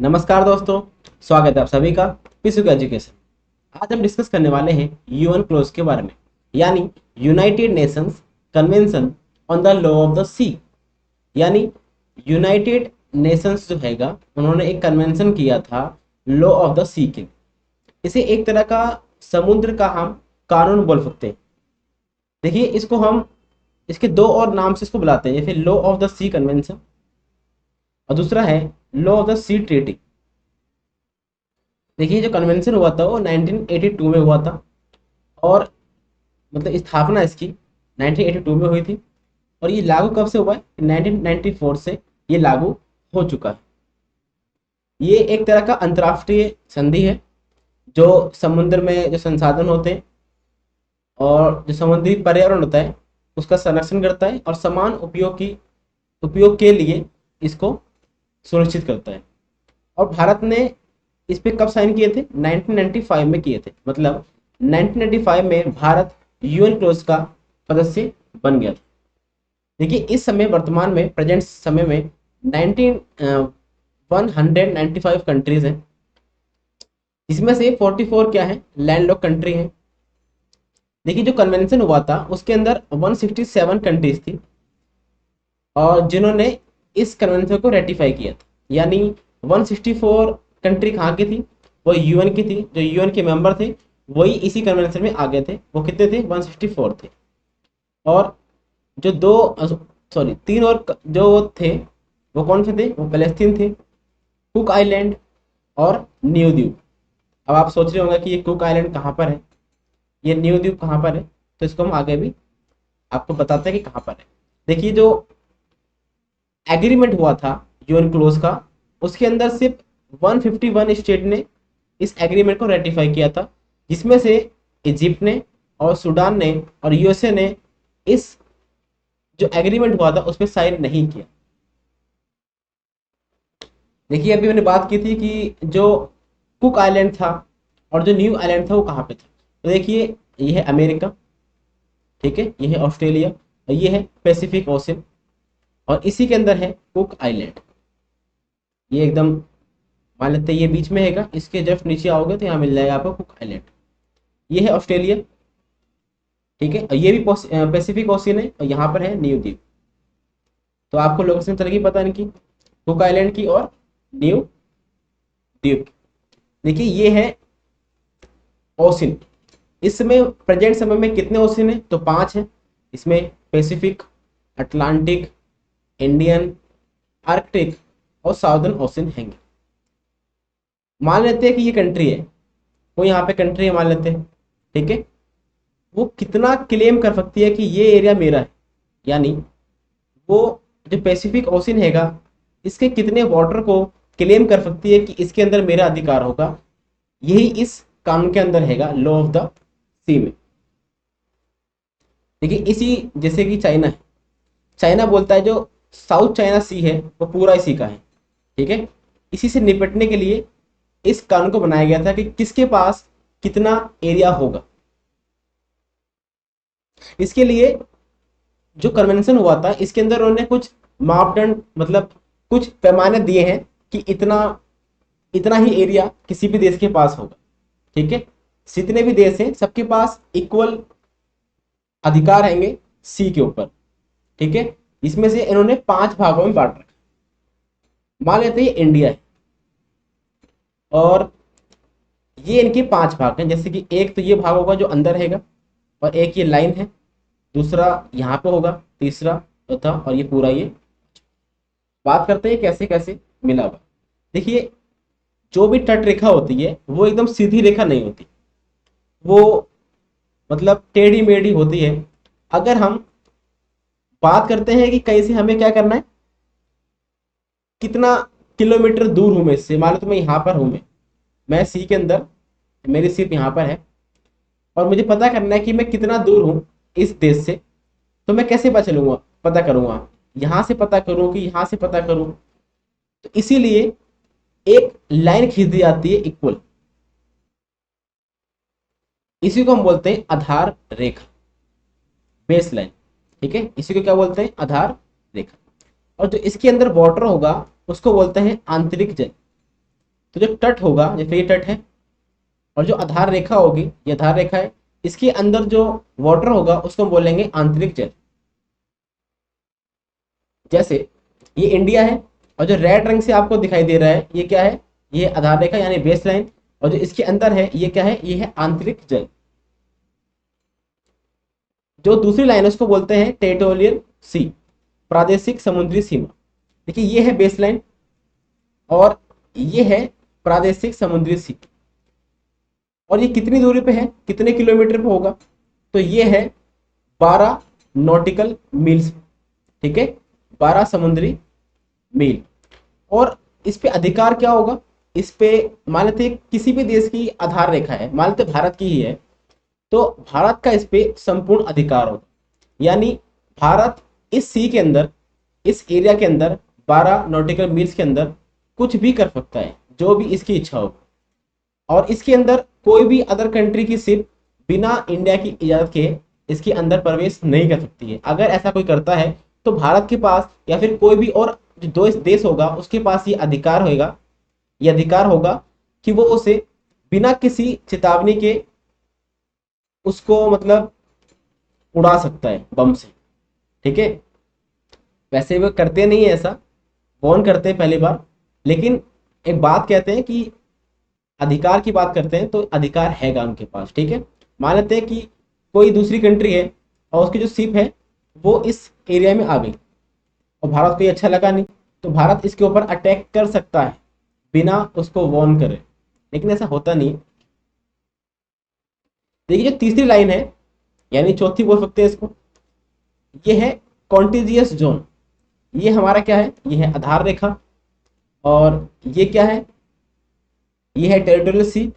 नमस्कार दोस्तों, स्वागत है आप सभी का पिसुक एजुकेशन। आज हम डिस्कस करने वाले हैं यूएन क्लोज के बारे में, यानी United Nations convention on the law of the sea. यानी यूनाइटेड नेशंस जो हैगा उन्होंने एक कन्वेंशन किया था लॉ ऑफ द सी के। इसे एक तरह का समुद्र का हम कानून बोल सकते हैं। देखिए, इसको हम इसके दो और नाम से इसको बुलाते हैं, जैसे law of the sea convention और दूसरा है law of the sea treaty. देखिए, जो कन्वेंशन हुआ था वो 1982 में हुआ था और मतलब स्थापना इसकी 1982 में हुई थी और ये लागू कब से हुआ है? 1994 से ये लागू हो चुका है। ये एक तरह का अंतर्राष्ट्रीय संधि है जो समुद्र में जो संसाधन होते हैं और जो समुद्री पर्यावरण होता है उसका संरक्षण करता है और समान उपयोग के लिए इसको सुनिश्चित करता है। और भारत ने इस पे कब साइन किए थे? 1995 में किए थे। मतलब 1995 में भारत यूएन क्लोज का सदस्य बन गया था। देखिए, इस समय वर्तमान में प्रेजेंट समय में 195 कंट्रीज हैं, इसमें से 44 क्या है? लैंडलॉक कंट्री है। देखिए, जो कन्वेंशन हुआ था उसके अंदर 167 कंट्रीज थी और जिन्होंने इस कन्वेंशन को रेटिफाई किया था। यानी 164 कंट्री कहाँ की थी? वो यूएन की थी। जो यूएन के मेंबर थे वही इसी कन्वेंशन में आ गए थे। वो कितने थे? 164 थे। और जो तीन और जो थे वो कौन से थे? वो पैलेस्टीन थे, कुक आइलैंड और न्यू द्वीप। अब आप सोच रहे होंगे कि ये कुक आइलैंड कहाँ पर है, ये न्यू द्वीप कहाँ पर है, तो इसको हम आगे भी आपको बताते हैं कि कहाँ पर है। देखिए, जो एग्रीमेंट हुआ था यूएन क्लोज का, उसके अंदर सिर्फ 151 स्टेट ने इस एग्रीमेंट को रेटिफाई किया था, जिसमें से इजिप्ट ने और सूडान ने और यूएसए ने इस जो एग्रीमेंट हुआ था उस पर साइन नहीं किया। देखिए, अभी मैंने बात की थी कि जो कुक आइलैंड था और जो न्यू आइलैंड था वो कहाँ पे था। तो देखिए, ये है अमेरिका, ठीक है, ये है ऑस्ट्रेलिया और ये है पैसिफिक ओशन और इसी के अंदर है कुक आइलैंड। ये एकदम मान लेते हैं ये बीच में हैगा, इसके जस्ट नीचे आओगे तो यहाँ मिल जाएगा आपको कुक आइलैंड। ये है ऑस्ट्रेलिया, ठीक है, और ये भी पैसिफिक ओशियन है और यहाँ पर है न्यू द्वीप। तो आपको लोकेशन चलेगी पता इनकी, कुक आइलैंड की और न्यू द्वीप। देखिए, ये है ओशियन। इस समय प्रेजेंट समय में कितने ओशियन है? तो 5 है। इसमें पैसिफिक, अटलांटिक, इंडियन, आर्कटिक और साउदर्न ओशियन हैंगे। मान लेते हैं कि ये कंट्री है, वो यहाँ पे कंट्री है मान लेते हैं, ठीक है। वो कितना क्लेम कर सकती है कि ये एरिया मेरा है? यानी वो जो पैसिफिक ओशन हैगा इसके कितने वाटर को क्लेम कर सकती है कि इसके अंदर मेरा अधिकार होगा? यही इस कानून के अंदर हैगा, लॉ ऑफ द सी में। देखिए, इसी जैसे कि चाइना है, चाइना बोलता है जो साउथ चाइना सी है वो पूरा इसी का है, ठीक है। इसी से निपटने के लिए इस कानून को बनाया गया था कि किसके पास कितना एरिया होगा। इसके लिए जो कन्वेंशन हुआ था इसके अंदर उन्होंने कुछ मापदंड मतलब कुछ पैमाने दिए हैं कि इतना इतना ही एरिया किसी भी देश के पास होगा, ठीक है। जितने भी देश हैं सबके पास इक्वल अधिकार रहेंगे सी के ऊपर, ठीक है। इसमें से इन्होंने 5 भागों में बांट रखा। मान लेते हैं इंडिया है और ये इनके 5 भाग हैं। जैसे कि एक तो ये भाग होगा जो अंदर हैगा और एक ये लाइन है, दूसरा यहाँ पे होगा, तीसरा, चौथा और ये पूरा ये। बात करते हैं कैसे कैसे मिला हुआ। देखिए, जो भी तट रेखा होती है वो एकदम सीधी रेखा नहीं होती, वो मतलब टेढ़ी मेढ़ी होती है। अगर हम बात करते हैं कि कहीं से हमें क्या करना है, कितना किलोमीटर दूर हूं मैं इससे, मान लो तो मैं यहाँ पर हूं, मैं सी के अंदर, मेरी सिर्फ यहाँ पर है और मुझे पता करना है कि मैं कितना दूर हूं इस देश से। तो मैं कैसे पता करूंगा? यहां से पता करूं कि यहां से पता करूं? तो इसीलिए एक लाइन खींच दी जाती है इक्वल, इसी को हम बोलते हैं आधार रेखा, बेस लाइन, ठीक है। इसी को क्या बोलते हैं? आधार रेखा। और जो इसके अंदर वाटर होगा उसको बोलते हैं आंतरिक जल। तो जो तट होगा, जैसे ये तट है और जो आधार रेखा होगी, ये आधार रेखा है, इसके अंदर जो वाटर होगा उसको हम बोलेंगे आंतरिक जल। जैसे ये इंडिया है और जो रेड रंग से आपको दिखाई दे रहा है ये क्या है, ये आधार रेखा यानी बेस लाइन, और जो इसके अंदर है ये क्या है, ये है आंतरिक जल। जो दूसरी लाइन है उसको बोलते हैं टेरिटोरियल सी, प्रादेशिक समुद्री सीमा। देखिए ये है बेस लाइन और ये है प्रादेशिक समुद्री सी, और ये कितनी दूरी पे है, कितने किलोमीटर पे होगा, तो ये है 12 नॉटिकल मील्स, ठीक है, 12 समुद्री मील। और इस पे अधिकार क्या होगा, इस पे मान लेते हैं किसी भी देश की आधार रेखा है, मान लेते भारत की ही है, तो भारत का इस पे संपूर्ण अधिकार होगा। यानी भारत इस सी के अंदर, इस एरिया के अंदर 12 नॉटिकल मील्स के अंदर कुछ भी कर सकता है, जो भी इसकी इच्छा हो। और इसके अंदर कोई भी अदर कंट्री की शिप बिना इंडिया की इजाजत के इसके अंदर प्रवेश नहीं कर सकती है। अगर ऐसा कोई करता है तो भारत के पास या फिर कोई भी और जो दो देश होगा उसके पास ये अधिकार होगा कि वो उसे बिना किसी चेतावनी के उसको मतलब उड़ा सकता है बम से, ठीक है। वैसे वो करते नहीं है ऐसा, कौन करते हैं पहली बार, लेकिन एक बात कहते हैं कि अधिकार की बात करते हैं तो अधिकार हैगा उनके पास, ठीक है। मान लेते हैं कि कोई दूसरी कंट्री है और उसकी जो शिप है वो इस एरिया में आ गई और भारत को ये अच्छा लगा नहीं, तो भारत इसके ऊपर अटैक कर सकता है बिना उसको वार्न करे, लेकिन ऐसा होता नहीं। देखिए जो तीसरी लाइन है, यानी चौथी बोल सकते हैं इसको, ये है कॉन्टिजियस जोन। ये हमारा क्या है, ये है आधार रेखा, और ये क्या है, ये है टेरिटोरियल सी,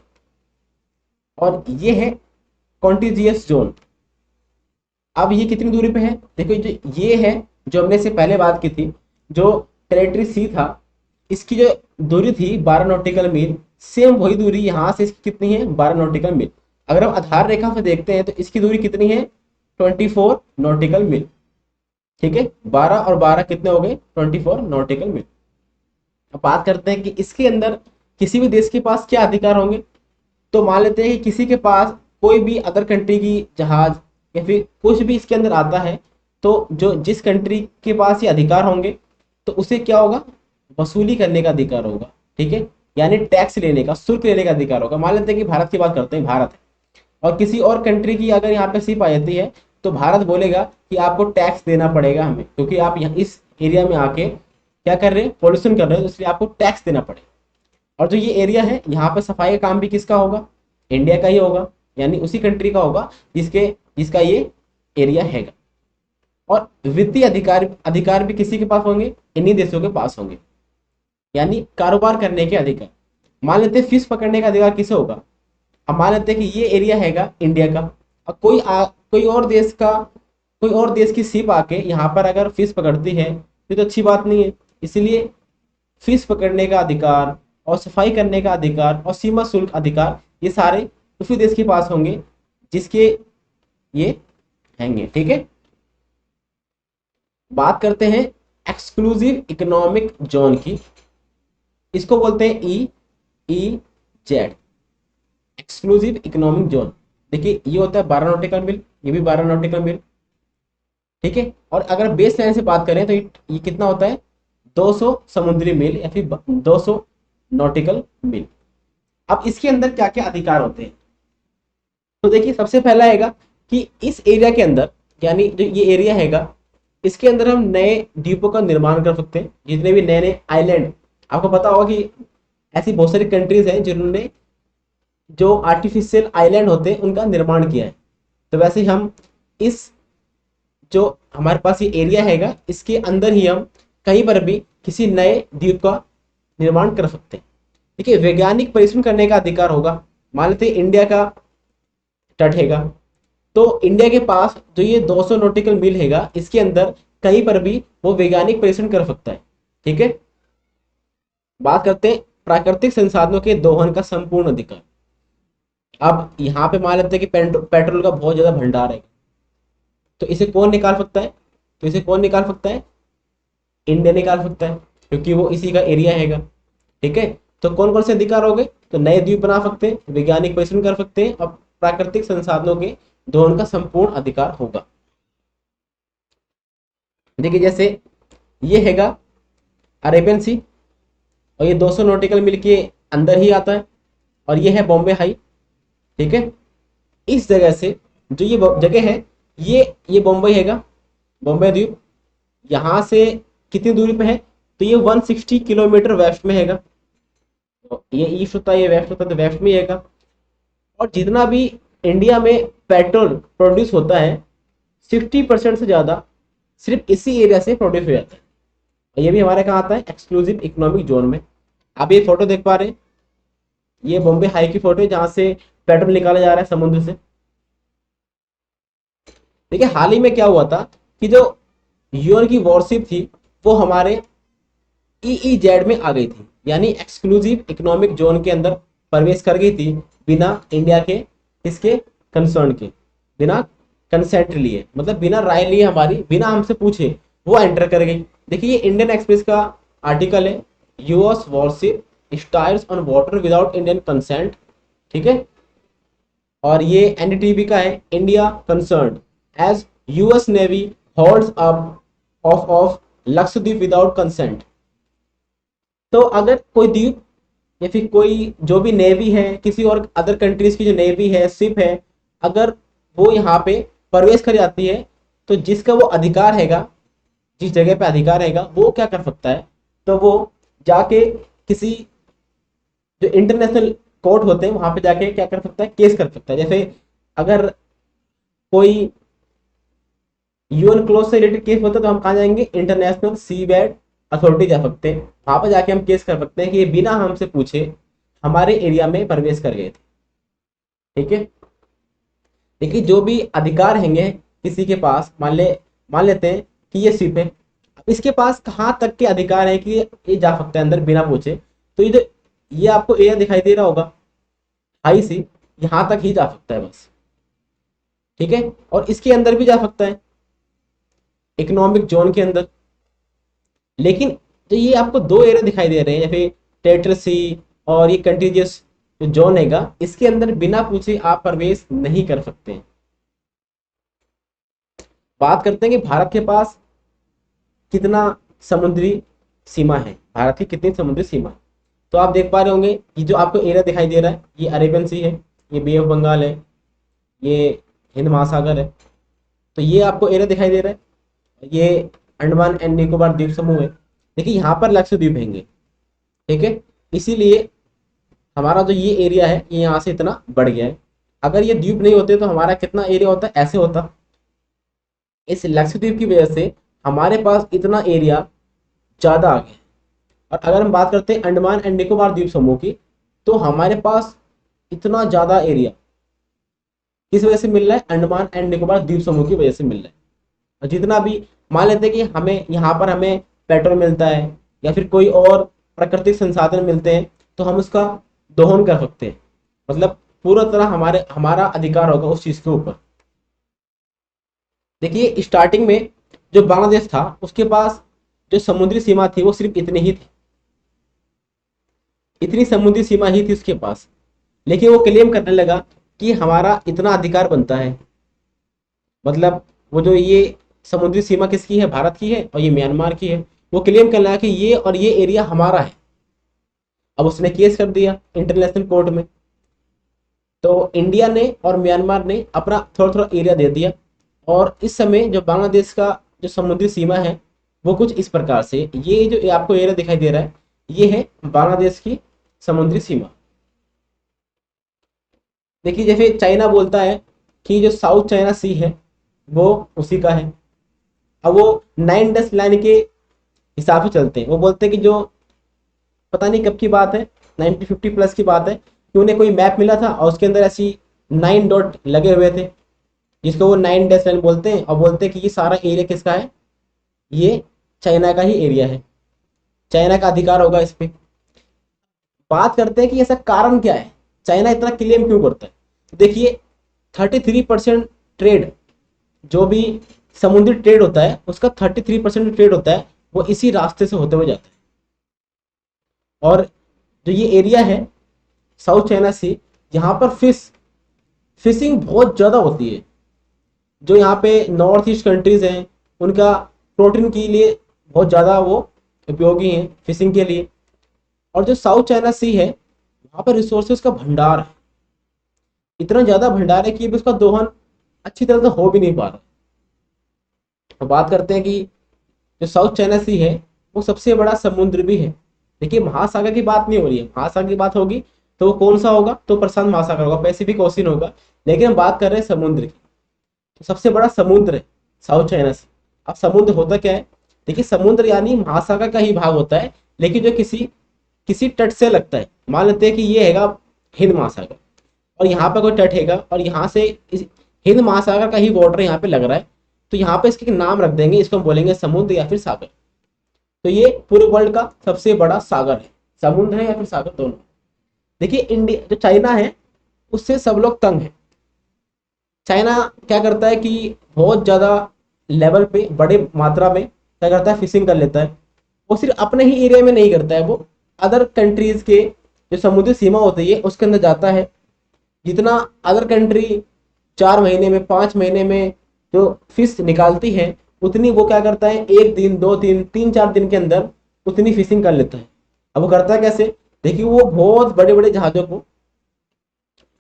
और ये है कॉन्टिजियस जोन। अब ये कितनी दूरी पे है, देखो जो ये है, जो हमने से पहले बात की थी, जो टेरिटरी सी था इसकी जो दूरी थी 12 नॉटिकल मील, सेम वही दूरी यहाँ से इसकी कितनी है, 12 नॉटिकल मील। अगर हम आधार रेखा से देखते हैं तो इसकी दूरी कितनी है, 24 नॉटिकल मील, ठीक है। 12 और 12 कितने हो गए, 24 नॉटिकल मील। अब बात करते हैं कि इसके अंदर किसी भी देश के पास क्या अधिकार होंगे। तो मान लेते हैं कि किसी के पास कोई भी अदर कंट्री की जहाज या फिर कुछ भी इसके अंदर आता है, तो जो जिस कंट्री के पास ये अधिकार होंगे तो उसे क्या होगा, वसूली करने का अधिकार होगा, ठीक है। यानी टैक्स लेने का, शुल्क लेने का अधिकार होगा। मान लेते हैं कि भारत की बात करते हैं, भारत है और किसी और कंट्री की अगर यहाँ पे शिप आ जाती है तो भारत बोलेगा कि आपको टैक्स देना पड़ेगा हमें, क्योंकि आप यहाँ इस एरिया में आके क्या कर रहे हैं, पॉल्यूशन कर रहे हैं, तो इसलिए आपको टैक्स देना पड़ेगा। और जो ये एरिया है यहाँ पे सफाई का काम भी किसका होगा, इंडिया का ही होगा, यानी उसी कंट्री का होगा जिसका ये एरिया हैगा। और वित्तीय अधिकार अधिकार भी किसी के पास होंगे, इन्हीं देशों के पास होंगे, यानी कारोबार करने के अधिकार। मान लेते हैं फिश पकड़ने का अधिकार किसे होगा, अब मान लेते हैं कि ये एरिया हैगा इंडिया का, और कोई और देश की शिप आके यहाँ पर अगर फिश पकड़ती है तो अच्छी बात नहीं है। इसलिए फिश पकड़ने का अधिकार और सफाई करने का अधिकार और सीमा शुल्क अधिकार ये सारे उसी देश के पास होंगे जिसके ये हैंगे, ठीक है। बात करते हैं एक्सक्लूसिव इकोनॉमिक जोन की, इसको बोलते हैं EEZ, एक्सक्लूसिव इकोनॉमिक जोन। देखिए ये होता है 12 नॉटिकल मील, ये भी 12 नॉटिकल मील, ठीक है। और अगर बेस लाइन से बात करें तो ये कितना होता है, 200 समुद्री मील या फिर 200 नॉटिकल मील। अब इसके अंदर क्या क्या अधिकार होते हैं, तो देखिए सबसे पहला आएगा कि इस एरिया के अंदर, यानी जो ये एरिया हैगा, इसके अंदर हम नए द्वीपों का निर्माण कर सकते हैं। जितने भी नए नए आइलैंड, आपको पता होगा कि ऐसी बहुत सारी कंट्रीज हैं जिन्होंने जो आर्टिफिशियल आइलैंड होते हैं उनका निर्माण किया है। तो वैसे ही हम इस जो हमारे पास ये एरिया हैगा इसके अंदर ही हम कहीं पर भी किसी नए द्वीप का निर्माण कर सकते हैं। देखिए वैज्ञानिक परिश्रम करने का अधिकार होगा। मान लेते हैं इंडिया का तट हैगा, तो इंडिया के पास जो ये 200 नॉटिकल मील हैगा इसके अंदर कहीं पर भी वो वैज्ञानिक परिश्रम कर सकता है, ठीक है। बात करते हैं प्राकृतिक संसाधनों के दोहन का संपूर्ण अधिकार। अब यहाँ पे मान लेते हैं कि पेट्रोल का बहुत ज्यादा भंडार है, तो इसे कौन निकाल सकता है, तो इसे कौन निकाल सकता है, इंडिया निकाल सकता है, क्योंकि वो इसी का एरिया हैगा, ठीक है। तो कौन कौन से अधिकार हो गए? तो नए द्वीप बना सकते हैं, वैज्ञानिक परीक्षण कर सकते हैं, और प्राकृतिक संसाधनों के दोहन का संपूर्ण अधिकार होगा। देखिए जैसे ये हैगा अरेबियन सी, और ये 200 नॉटिकल मील के अंदर ही आता है, और ये है बॉम्बे हाई। ठीक है, इस जगह से जो ये जगह है, ये बॉम्बे हैगा, बॉम्बे द्वीप। यहाँ से कितनी दूरी पे है? तो ये 160 किलोमीटर वेस्ट में हैगा। तो ये ईस्ट होता है, ये वेस्ट होता है, तो वेस्ट में ही हैगा। और जितना भी इंडिया में पेट्रोल प्रोड्यूस होता है, 60% से ज़्यादा सिर्फ इसी एरिया से प्रोड्यूस हो जाता है। और ये भी हमारे कहाँ आता है? एक्सक्लूसिव इकोनॉमिक जोन में। आप ये फोटो देख पा रहे हैं, ये बॉम्बे हाई की फोटो है जहाँ से पेट्रोल निकाला जा रहा है समुद्र से। देखिए हाल ही में क्या हुआ था कि जो यूएन की वॉरशिप थी वो हमारे ईईजेड में आ गई थी, यानी एक्सक्लूसिव इकोनॉमिक जोन के अंदर प्रवेश कर गई थी, बिना इंडिया के इसके कंसर्न के, बिना कंसेंट लिए, मतलब बिना राय लिए, हमारी बिना हमसे पूछे वो एंटर कर गई। देखिए ये इंडियन एक्सप्रेस का आर्टिकल है, US warship stars on water without Indian consent. ठीक है, और ये एनडीटीवी का है, India concern as US navy holds up off Lakshadweep without consent. तो अगर कोई द्वीप या फिर कोई जो भी नेवी है, किसी और अदर कंट्रीज की जो नेवी है, शिप है, अगर वो यहाँ पे प्रवेश कर जाती है, तो जिसका वो अधिकार हैगा, जिस जगह पे अधिकार हैगा, वो क्या कर सकता है? तो वो जाके किसी जो इंटरनेशनल कोर्ट होते हैं वहां पे जाके क्या कर सकता है? केस कर सकता है। जैसे अगर कोई यूएन क्लोज से रिलेटेड केस होता है तो हम कहाँ जाएंगे? इंटरनेशनल सी बैड अथॉरिटी जा सकते हैं, वहां पर जाके हम केस कर सकते हैं कि ये बिना हमसे पूछे हमारे एरिया में प्रवेश कर गए थे। ठीक है, देखिए जो भी अधिकार हैंगे किसी के पास, मान लेते हैं कि ये शिप है, अब इसके पास कहाँ तक के अधिकार है कि ये जा सकता है अंदर बिना पूछे? तो ये आपको एरिया दिखाई दे रहा होगा हाई सी, यहाँ तक ही जा सकता है बस। ठीक है, और इसके अंदर भी जा सकता है इकोनॉमिक जोन के अंदर। लेकिन तो ये आपको दो एरिया दिखाई दे रहे हैं, या फिर टेरिटरी सी और ये कंटीजियस जो जोन हैगा, इसके अंदर बिना पूछे आप प्रवेश नहीं कर सकते हैं। बात करते हैं कि भारत के पास कितना समुद्री सीमा है, भारत की कितनी समुद्री सीमा है। तो आप देख पा रहे होंगे ये जो आपको एरिया दिखाई दे रहा है, ये अरेबियन सी है, ये बे ऑफ बंगाल है, ये हिंद महासागर है। तो ये आपको एरिया दिखाई दे रहा है, ये अंडमान एंड निकोबार द्वीप समूह है। देखिए यहाँ पर लक्षद्वीप हैंगे। ठीक है, इसीलिए हमारा जो ये एरिया है ये यहाँ से इतना बढ़ गया है। अगर ये द्वीप नहीं होते तो हमारा कितना एरिया होता? ऐसे होता। इस लक्षद्वीप की वजह से हमारे पास इतना एरिया ज़्यादा आ गया। और अगर हम बात करते हैं अंडमान एंड निकोबार द्वीप समूह की, तो हमारे पास इतना ज़्यादा एरिया किस वजह से मिल रहा है? अंडमान एंड निकोबार द्वीप समूह की वजह से मिल रहा है। और जितना भी मान लेते हैं कि हमें यहाँ पर हमें पेट्रोल मिलता है या फिर कोई और प्राकृतिक संसाधन मिलते हैं, तो हम उसका दोहन कर सकते हैं, मतलब पूरा तरह हमारा अधिकार होगा उस चीज़ के ऊपर। देखिए स्टार्टिंग में जो बांग्लादेश था उसके पास जो समुद्री सीमा थी वो सिर्फ इतनी ही थी, इतनी समुद्री सीमा ही थी उसके पास। लेकिन वो क्लेम करने लगा कि हमारा इतना अधिकार बनता है, मतलब वो जो ये समुद्री सीमा किसकी है? भारत की है, और ये म्यांमार की है। वो क्लेम करने लगा कि ये और ये एरिया हमारा है। अब उसने केस कर दिया इंटरनेशनल कोर्ट में। तो इंडिया ने और म्यांमार ने अपना थोड़ा थोड़ा एरिया दे दिया, और इस समय जो बांग्लादेश का जो समुद्री सीमा है वो कुछ इस प्रकार से, ये जो आपको एरिया दिखाई दे रहा है ये है बांग्लादेश की समुद्री सीमा। देखिए जैसे चाइना बोलता है कि जो साउथ चाइना सी है वो उसी का है। अब वो 9 लाइन के हिसाब से चलते हैं। वो बोलते हैं कि जो पता नहीं कब की बात है, 1950 प्लस की बात है, कि उन्हें कोई मैप मिला था और उसके अंदर ऐसी 9 डॉट लगे हुए थे, जिसको वो 9 लाइन बोलते हैं, और बोलते हैं कि ये सारा एरिया किसका है? ये चाइना का ही एरिया है, चाइना का अधिकार होगा इस पे। बात करते हैं कि ऐसा कारण क्या है, चाइना इतना क्लेम क्यों करता है? देखिए 33% ट्रेड, जो भी समुद्री ट्रेड होता है उसका 33% ट्रेड होता है वो इसी रास्ते से होते हुए जाता है। और जो ये एरिया है साउथ चाइना सी, यहाँ पर फिशिंग बहुत ज़्यादा होती है। जो यहाँ पे नॉर्थ ईस्ट कंट्रीज हैं उनका प्रोटीन के लिए बहुत ज़्यादा वो उपयोगी हैं फिशिंग के लिए। और जो साउथ चाइना सी है वहाँ पर रिसोर्सेज का भंडार है, इतना ज़्यादा भंडार है कि अभी उसका दोहन अच्छी तरह से हो भी नहीं पा रहा। तो बात करते हैं कि जो साउथ चाइना सी है वो सबसे बड़ा समुद्र भी है। देखिए महासागर की बात नहीं हो रही है, महासागर की बात होगी तो वो कौन सा होगा, तो प्रशांत महासागर होगा, पैसिफिक ओशियन होगा। लेकिन हम बात कर रहे हैं समुद्र की, तो सबसे बड़ा समुद्र है साउथ चाइना सी। अब समुद्र होता क्या है, देखिए समुद्र यानी महासागर का ही भाग होता है, लेकिन जो किसी किसी तट से लगता है। मान लेते हैं कि ये हैगा हिंद महासागर और यहाँ पर कोई तट हैगा और यहाँ से हिंद महासागर का ही बॉर्डर यहाँ पे लग रहा है, तो यहाँ पे इसके नाम रख देंगे, इसको हम बोलेंगे समुद्र या फिर सागर। तो ये पूरे वर्ल्ड का सबसे बड़ा सागर है, समुद्र है या फिर सागर दोनों। देखिए इंडिया जो चाइना है उससे सब लोग तंग है। चाइना क्या करता है कि बहुत ज़्यादा लेवल पे बड़े मात्रा में क्या करता है, फिशिंग कर लेता है। वो सिर्फ अपने ही एरिया में नहीं करता है, वो अदर कंट्रीज के जो समुद्री सीमा होती है उसके अंदर जाता है। जितना अदर कंट्री 4 महीने में 5 महीने में जो फिश निकालती है उतनी वो क्या करता है 1 दिन 2 दिन 3 4 दिन के अंदर उतनी फिशिंग कर लेता है। अब वो करता है कैसे, देखिए वो बहुत बड़े बड़े जहाज़ों को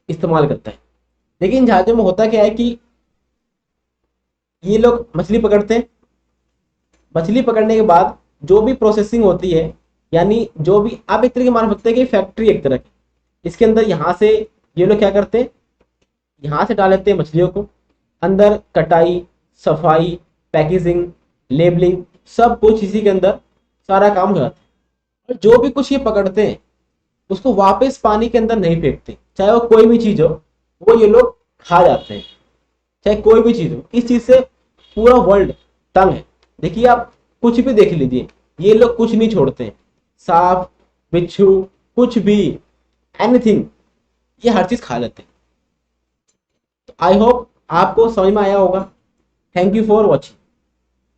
इस्तेमाल करता है। लेकिन जहाज़ों में होता क्या है कि ये लोग मछली पकड़ते हैं, मछली पकड़ने के बाद जो भी प्रोसेसिंग होती है, यानी जो भी आप एक तरह की मान सकते हैं कि फैक्ट्री एक तरह की, इसके अंदर यहाँ से ये लोग क्या करते हैं, यहाँ से डाल लेते हैं मछलियों को, अंदर कटाई सफाई पैकेजिंग लेबलिंग सब कुछ इसी के अंदर सारा काम हो जाता है। और जो भी कुछ ये पकड़ते हैं उसको वापस पानी के अंदर नहीं फेंकते, चाहे वो कोई भी चीज़ हो वो ये लोग खा जाते हैं, चाहे कोई भी चीज़ हो। इस चीज़ से पूरा वर्ल्ड तंग है। देखिए आप कुछ भी देख लीजिए, ये लोग कुछ नहीं छोड़ते हैं, सांप बिच्छू कुछ भी एनीथिंग ये हर चीज़ खा लेते हैं। तो आई होप आपको समझ में आया होगा। Thank you for watching.